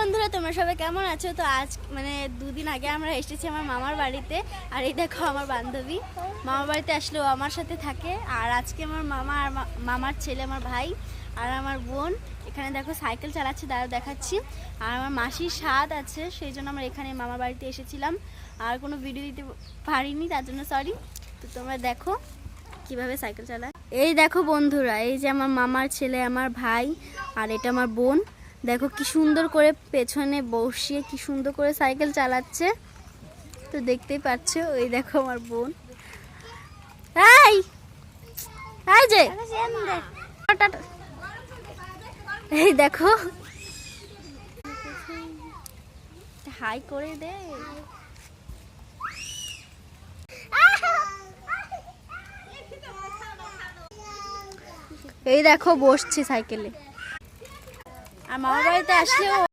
বন্ধুরা, তোমরা সবাই কেমন আছো? তো আজ মানে দুদিন আগে আমরা এসেছি আমার মামার বাড়িতে। আর এই দেখো আমার বান্ধবী মামার বাড়িতে আসলেও আমার সাথে থাকে। আর আজকে আমার মামা আর মামার ছেলে, আমার ভাই আর আমার বোন এখানে দেখো সাইকেল চালাচ্ছে, দাঁড়াও দেখাচ্ছি। আর আমার মাসির স্বাদ আছে, সেই জন্য আমরা এখানে মামার বাড়িতে এসেছিলাম। আর কোনো ভিডিও দিতে পারিনি, তার জন্য সরি। তো তোমরা দেখো কিভাবে সাইকেল চালায়। এই দেখো বন্ধুরা, এই যে আমার মামার ছেলে, আমার ভাই, আর এটা আমার বোন। দেখো কি সুন্দর করে পেছনে বসিয়ে কি সুন্দর করে সাইকেল চালাচ্ছে, তো দেখতেই পাচ্ছ। ওই দেখো আমার বোন, এই যে এই দেখো, হাই করে দে। এই দেখো বসছে সাইকেলে। আর মামার বাড়িতে আসলেও